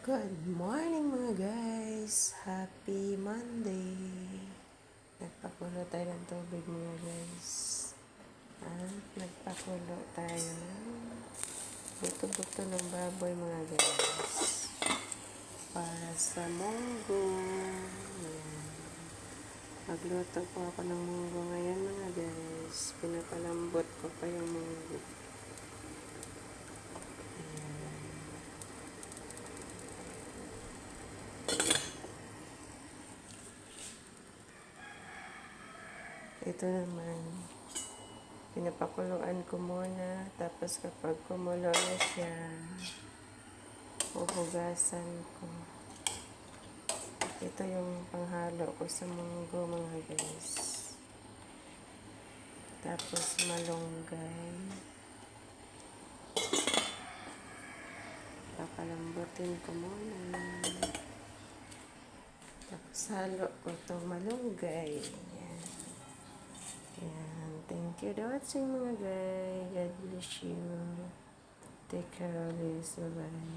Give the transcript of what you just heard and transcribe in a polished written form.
Good morning mga guys! Happy Monday! Nagpakulo tayo ng tubig mga guys. At nagpakulo tayo ng buto-buto ng baboy mga guys. Para sa munggo. Ayan. Magluto po ako ng munggo ngayon mga guys. Pinapalambot ko pa yung munggo. Ito naman, pinapakuluan ko muna, tapos kapag kumulo na siya, huhugasan ko. Ito yung panghalo ko sa munggo mga guys. Tapos malunggay. Papalambutin ko muna. Tapos halo ko itong malunggay. Yan. Yan. Thank you for watching mga guys. God bless you. Take care always. Bye-bye.